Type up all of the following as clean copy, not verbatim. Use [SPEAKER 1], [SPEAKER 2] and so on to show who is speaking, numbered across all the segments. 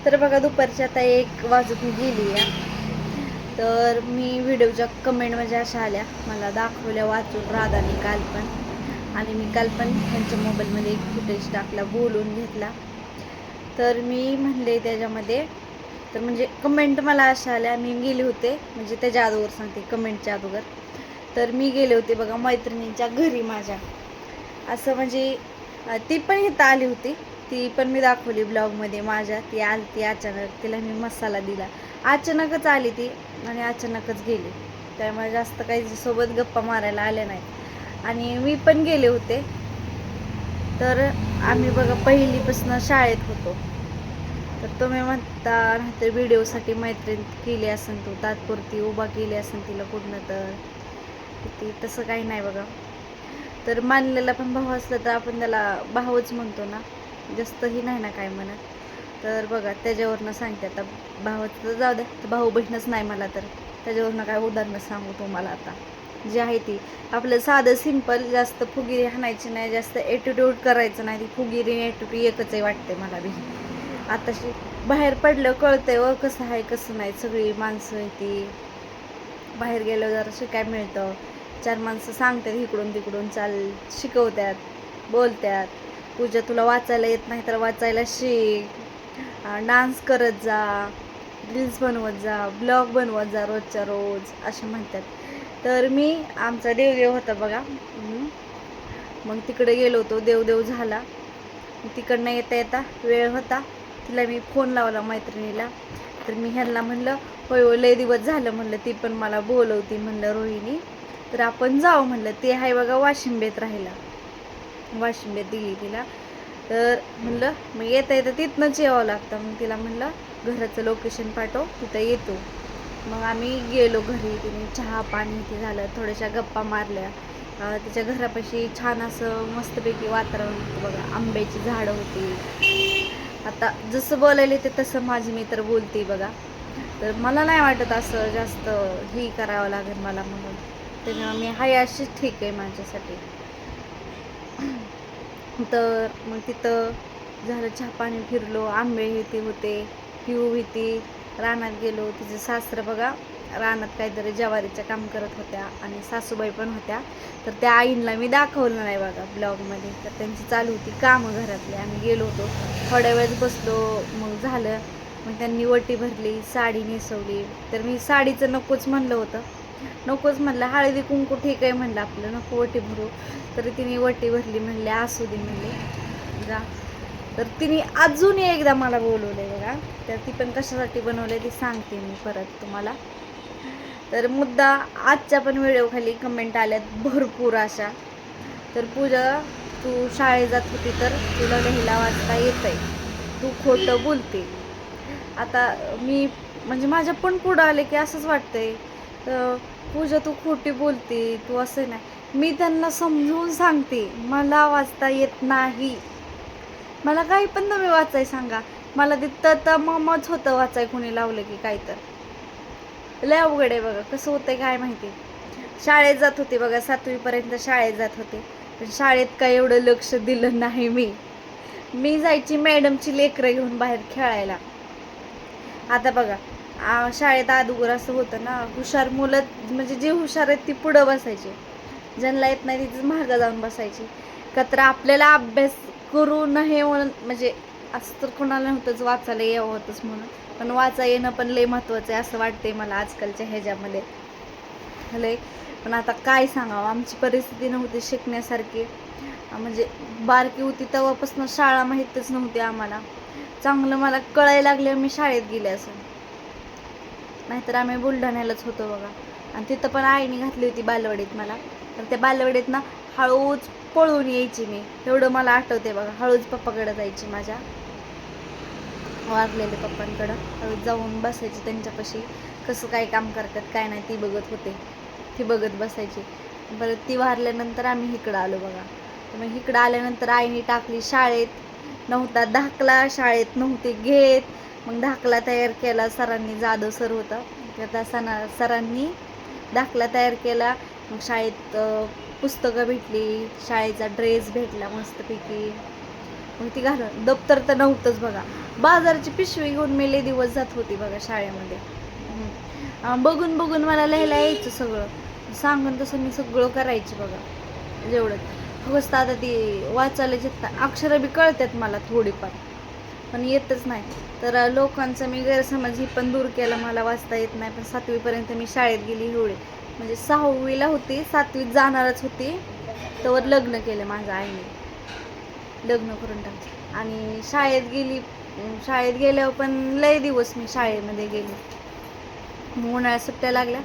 [SPEAKER 1] तर बघा दुपारची आता 1 वाजून गेली आहे. तर मी व्हिडिओच्या कमेंट म्हणजे अशा आल्या, मला दाखवल्या वाचून राधाने काल पण, आणि मी काल पण त्यांच्या मोबाईलमध्ये एक फुटेज टाकला, बोलून घेतला. तर मी म्हणले त्याच्यामध्ये, तर म्हणजे कमेंट मला अशा आल्या, मी गेले होते म्हणजे त्याच्या अगोदर सांगते, कमेंटच्या अगोदर. तर मी गेले होते बघा मैत्रिणींच्या घरी माझ्या, असं म्हणजे ती पण इथं आली होती, ती पण मी दाखवली ब्लॉगमध्ये माझ्या. ती आली ती अचानक, तिला मी मसाला दिला, अचानकच आली ती आणि अचानकच गेली. त्यामुळे जास्त काही सोबत गप्पा मारायला आल्या नाहीत. आणि मी पण गेले होते. तर आम्ही बघा पहिलीपासून शाळेत होतो. तर तुम्ही म्हणता नाहीतर व्हिडिओसाठी मैत्रीण केली असेल, तू तात्पुरती उभा केली असेल तिला कुठनं, तर ती तसं काही नाही बघा. तर मानलेला पण भाऊ असला तर आपण त्याला भाऊच म्हणतो ना, जास्तही नाही ना काय म्हणत. तर बघा त्याच्यावरनं सांगते आता, भावाचं तर जाऊ द्या, तर भाऊ बहीणच नाही मला, तर त्याच्यावरनं काय उदाहरणं सांगू तुम्हाला. आता जी आहे ती आपलं साधं सिंपल, जास्त फुगिरी हाणायची नाही, जास्त ॲटिट्यूड करायचं नाही. ती फुगिरी ॲटिट्यूड एकच आहे वाटते मला बी. आताशी बाहेर पडलं कळतंय व कसं आहे कसं नाही. सगळी माणसं आहे ती, बाहेर गेलं जरा शिकाय मिळतं, 4 माणसं सांगतात इकडून तिकडून, चाल शिकवतात, बोलतात. पूजा तुला वाचायला येत नाही तर वाचायला शिक, डान्स करत जा, रील्स बनवत जा, ब्लॉग बनवत जा रोजच्या रोज, असे म्हणतात. तर मी आमचा देवदेव होता बघा, मग तिकडे गेलो होतो, देवदेव झाला. तिकडनं येता येता वेळ होता, तिला मी फोन लावला मैत्रिणीला. तर मी ह्यांना म्हणलं, होय लय दिवस झालं म्हणलं, ती पण मला बोलवती म्हणलं रोहिणी, तर आपण जाऊ म्हणलं. ते आहे बघा वाशिंबेत राहिला, वाशिंबेत दिली तिला. तर म्हणलं मग येता येतं तिथनंच यावं लागतं. मग तिला म्हणलं घराचं लोकेशन पाठव, तिथं येतो. मग आम्ही गेलो घरी. तिने चहा पाणी ते झालं, थोड्याशा गप्पा मारल्या. तिच्या घरापाशी छान असं मस्तपैकी वातावरण होतं बघा, आंब्याची झाडं होती. आता जसं बोलायला ते तसं माझी मी तर बोलते बघा. तर मला नाही वाटत असं जास्त ही करावं लागेल मला म्हणून, त्याच्यामुळे मी हाय अशीच ठीक आहे माझ्यासाठी. तर मग तिथं झालं चहा पाणी, फिरलो, आंबे हे होते, पिऊ होती, रानात गेलो. तिचं सासरं बघा रानात काहीतरी ज्वारीचं काम करत होत्या, आणि सासूबाई पण होत्या. तर त्या आईंना मी दाखवलं नाही बघा ब्लॉगमध्ये. तर त्यांची चालू होती कामं घरातली. आम्ही गेलो होतो, थोड्या वेळच बसलो, मग झालं. मग त्यांनी वटी भरली, साडी नेसवली. तर मी साडीचं नकोच म्हणलं होतं, नकोच म्हणलं, हळदी कुंकू ठीक आहे म्हणलं आपलं, नको वटी भरू. तरी तिने वटी भरली, म्हणले असू दे म्हणले जा. तर तिने अजून एकदा मला बोलवले बघा. तर ती पण कशासाठी बनवले ती सांगते मी परत तुम्हाला. तर मुद्दा आजच्या पण व्हिडिओ खाली कमेंट आल्यात भरपूर अशा. तर पूजा तू शाळेत जात होती तर तुला लिहायला वाचता येतंय, तू खोटं बोलते. आता मी म्हणजे माझ्या पण पुढं आले की असंच वाटतंय, पूजा तू खोटी बोलते, तू असं नाही. मी त्यांना समजून सांगते मला वाचता येत नाही, मला काही पण तुम्ही वाचाय सांगा, मला ते तर ममच होतं वाचाय कोणी लावलं की. काय तर लय अवघड आहे बघा, कसं होतंय काय माहिती. शाळेत जात होते बघा, 7वीपर्यंत शाळेत जात होते, पण शाळेत काय एवढं लक्ष दिलं नाही मी जायची मॅडमची लेकरं घेऊन बाहेर खेळायला. आता बघा शाळेत अगोदर असं होतं ना, हुशार मुलं म्हणजे जे हुशार आहेत ती पुढं बसायची, ज्यांना येत नाही तिथेच मागं जाऊन बसायची. का तर आपल्याला अभ्यास करू नये म्हणून, म्हणजे असं तर कोणाला नव्हतंच वाचायला यावं होतंच म्हणून, पण वाचा येणं पण लय महत्त्वाचं आहे असं वाटतंय मला आजकालच्या ह्याच्यामध्ये लय. पण आता काय सांगावं, आमची परिस्थिती नव्हती शिकण्यासारखी, म्हणजे बारकी होती तेव्हापासून शाळा माहीतच नव्हती आम्हाला. चांगलं मला कळायला लागले मी शाळेत गेले असं, नाहीतर आम्ही बुलढाण्यालाच होतो बघा. आणि तिथं पण आईने घातली होती बालवाडीत मला. तर त्या बालवाडीत ना हळूच पळून यायची मी, एवढं मला आठवते बघा. हळूच पप्पाकडे जायची, माझ्या वारलेले पप्पांकडं हळूच जाऊन बसायची त्यांच्यापाशी, कसं काय काम करतात काय नाही ती बघत होते, ती बघत बसायची. परत ती वारल्यानंतर आम्ही इकडं आलो बघा. तर मग इकडं आल्यानंतर आईने टाकली शाळेत, नव्हता दाखला, शाळेत नव्हते घेत. मग दाखला तयार केला सरांनी, जाधव सर होता त्या सरांनी दाखला तयार केला. मग शाळेत पुस्तकं भेटली, शाळेचा ड्रेस भेटला मस्तपैकी. मग ती घालून दप्तर तर नव्हतंच बघा. बाजाराची पिशवी घेऊन मी लय दिवस जात होती बघा शाळेमध्ये. बघून बघून मला लिहायला यायचं सगळं, सांगून तसं मी सगळं करायची बघा. जेवढं फक्त आता ती वाचायला अक्षरं बी कळतात मला थोडीफार, पण येतच नाही. तर लोकांचा मी गैरसमज ही पण दूर केला, मला वाचता येत नाही. पण 7वीपर्यंत मी शाळेत गेली एवढे, म्हणजे 6वीला होती, 7वीत जाणारच होती तर लग्न केलं माझ्या आईने, लग्न करून टाकलं. आणि शाळेत गेली, शाळेत गेल्यावर पण लय दिवस मी शाळेमध्ये गेली. उन्हाळ्यात सुट्ट्या लागल्या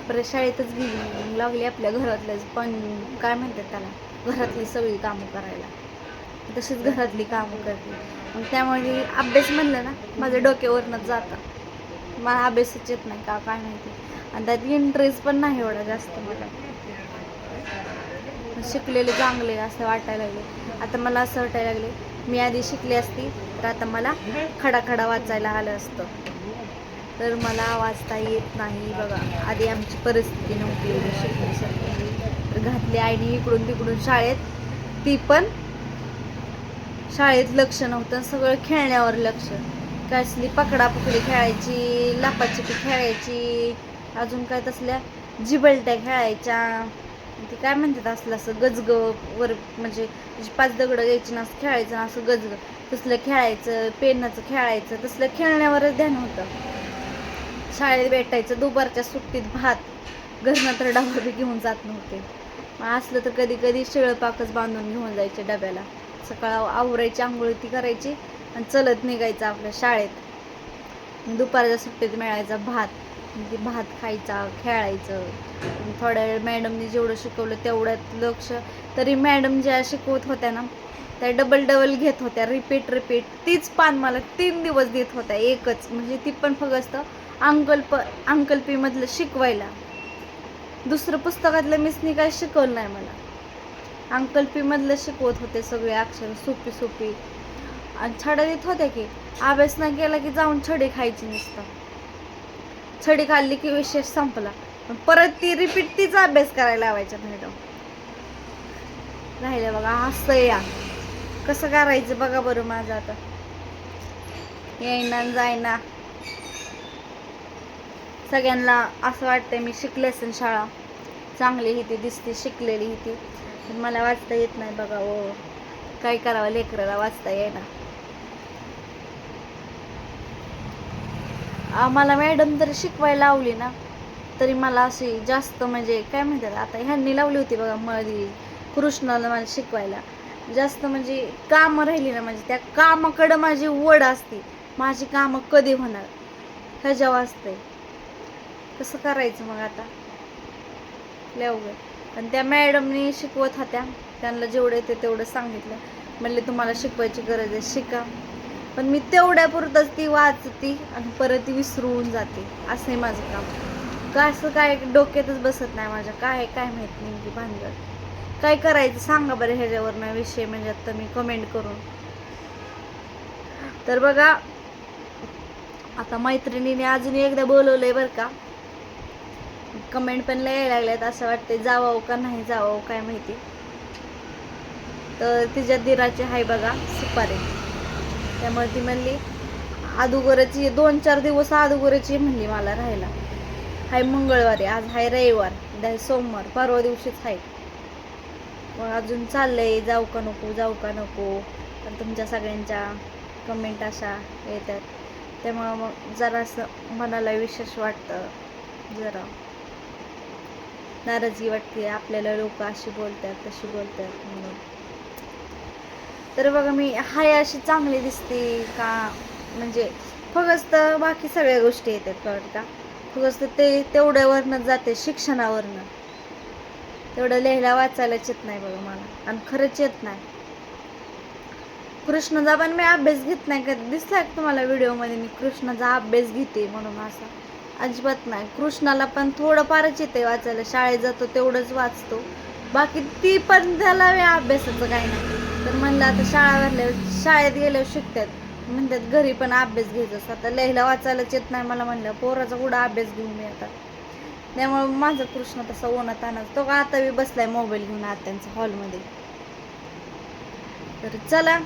[SPEAKER 1] परत शाळेतच गेली, लागली आपल्या घरातल्याच पण काय म्हणतात त्याला, घरातली सगळी कामं करायला. तशीच घरातली कामं करते. मग त्यामुळे अभ्यास म्हणलं ना माझ्या डोक्यावरनंच जातं, मला अभ्यासच येत नाही का काय माहिती. आणि त्यात इंटरेस्ट पण नाही एवढा जास्त मला. शिकलेले चांगले असं वाटायला लागले. आता मला असं वाटायला लागले मी आधी शिकली असती तर आता मला खडा खडा वाचायला आलं असतं. तर मला वाचता येत नाही बघा. आधी आमची परिस्थिती नव्हती एवढी शिकण्यासाठी, तर घातली आईने इकडून तिकडून शाळेत. ती पण शाळेत लक्ष नव्हतं, सगळं खेळण्यावर लक्ष. कसली पकडापकडी खेळायची, लपाछपी खेळायची, अजून काय तसल्या जिबलट्या खेळायच्या, ते काय म्हणतात असलं असं गजग वर, म्हणजे 5 दगडं घ्यायची ना असं खेळायचं ना, असं गजग तसलं खेळायचं, पेनाचं खेळायचं, तसलं खेळण्यावरच ध्यान होतं. शाळेत भेटायचं दुपारच्या सुट्टीत भात, घरनं तर डबा बी घेऊन जात नव्हते. मग असलं तर कधी कधी शिळपाकच बांधून घेऊन जायचे डब्याला. सकाळ आवरायची, आंघोळी ती करायची आणि चलत निघायचं आपल्या शाळेत. दुपारच्या सुट्टीत मिळायचा भात, ती भात खायचा, खेळायचं. थोड्या वेळ मॅडमनी जेवढं शिकवलं तेवढ्यात लक्ष. तरी मॅडम ज्या शिकवत होत्या ना त्या डबल डबल घेत होत्या, रिपीट तीच पान मला 3 दिवस देत होत्या एकच, म्हणजे ती पण फक्त अंकल्पी मधलं शिकवायला. दुसरं पुस्तकातलं मिसनी काय शिकवलं नाही मला, अंकल्पी मधलं शिकवत होते सगळे अक्षर सोपी सोपी. आणि छड्या देत होत्या की अभ्यास नाही केला की जाऊन छडी खायची नुसतं, छडी खाल्ली की विषय संपला. परत ती रिपीट तीच अभ्यास करायला लावायच्या मॅडम. राहिलं बघा हसतं या, कसं करायचं बघा बरं माझं आता, येईना जायना. सगळ्यांना असं वाटतंय मी शिकले असेल, शाळा चांगली ही दिसते, शिकलेली ही, पण मला वाचता येत नाही बघा. ओ काय करावं, लेकराला वाचता येईना. आम्हाला मॅडम जरी शिकवायला लावली ना तरी मला अशी जास्त म्हणजे काय म्हणतात, आता ह्यांनी लावली होती बघा मध्ये कृष्णाला मला शिकवायला, जास्त म्हणजे कामं राहिली ना माझी, त्या कामाकडं माझी ओढ असते. माझी कामं कधी होणार ह्याच्या वाचते. कसं करायचं मग आता, अवघड. आणि त्या मॅडमनी शिकवत होत्या, त्यांना जेवढं येते तेवढं सांगितलं, म्हणले तुम्हाला शिकवायची गरज आहे शिका. पण मी तेवढ्यापुरतच ती वाचती आणि परत ती विसरून जाते. असं आहे माझं काम. का असं काय डोक्यातच बसत नाही माझ्या, काय काय माहित नेमकी भानगड. काय करायचं सांगा बरं ह्याच्यावरनं विषय, म्हणजे आता मी कमेंट करून. तर बघा आता मैत्रिणीने अजून एकदा बोलवलंय बरं का, कमेंट पण लय लागल्यात, असं वाटते जावं का नाही जावं काय माहिती. तर तिच्या दिराची हाय बघा सुपारी, त्यामुळे ती म्हणली अदुगरची 2-4 दिवस अदुगरची म्हणली मला राहायला. हाय मंगळवारी, आज हाय रविवार, उद्या सोमवार, परवा दिवशीच हाय. मग अजून चाललंय जाऊ का नको जाऊ का नको, पण तुमच्या सगळ्यांच्या कमेंट अशा येतात, त्यामुळं मग जरासं मनाला विशेष वाटतं, जरा नाराजगी वाटते आपल्याला, लोक अशी बोलतात तशी बोलतात म्हणून. तर बघा मी हाय अशी चांगली दिसते का, म्हणजे फक्त बाकी सगळ्या गोष्टी येतात कळत का, फक्त ते तेवढ्यावरनं जाते, शिक्षणावरनं. तेवढं लिहायला वाचायलाच येत नाही बघा मला, आणि खरंच येत नाही. कृष्णाचा पण मी अभ्यास घेत नाही, कधी दिसलाय तुम्हाला व्हिडिओमध्ये मी कृष्णाचा अभ्यास घेते म्हणून? असा अजिबात नाही. कृष्णाला पण थोडंफारच येते वाचायला, शाळेत जातो तेवढंच वाचतो, बाकी ती पण त्याला अभ्यासाचं काही नाही. तर म्हणलं आता शाळा भरल्यावर, शाळेत गेल्यावर शिकतात, म्हणतात घरी पण अभ्यास घ्यायचं. आता लिहायला वाचायलाच येत नाही मला, म्हणलं पोराचा कुठं अभ्यास घेऊन मी आता. त्यामुळे माझा कृष्ण तसा उन्हात आणत, तो का आता बी बसलाय मोबाईल घेऊन आत्यांचा हॉलमध्ये. तर चला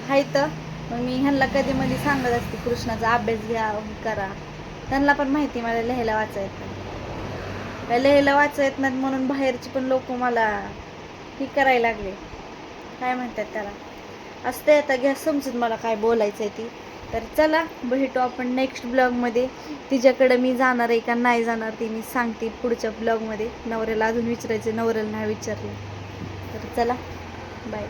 [SPEAKER 1] हाय तर मग मी ह्यांना कधी मध्ये सांगत असते कृष्णाचा अभ्यास घ्या हे करा. त्यांना पण माहिती मला लिहायला वाचायला येत नाही. काय लिहायला वाचायला येत नाहीत म्हणून बाहेरची पण लोक मला हे करायला लागले. काय म्हणतात त्याला असते. आता घ्या समजून मला काय बोलायचं आहे ती. तर चला भेटू आपण नेक्स्ट ब्लॉगमध्ये. तिच्याकडे मी जाणार आहे का नाही जाणार ती मी सांगते पुढच्या ब्लॉगमध्ये. नवऱ्याला अजून विचारायचं, नवऱ्याला नाही विचारलं. तर चला बाय.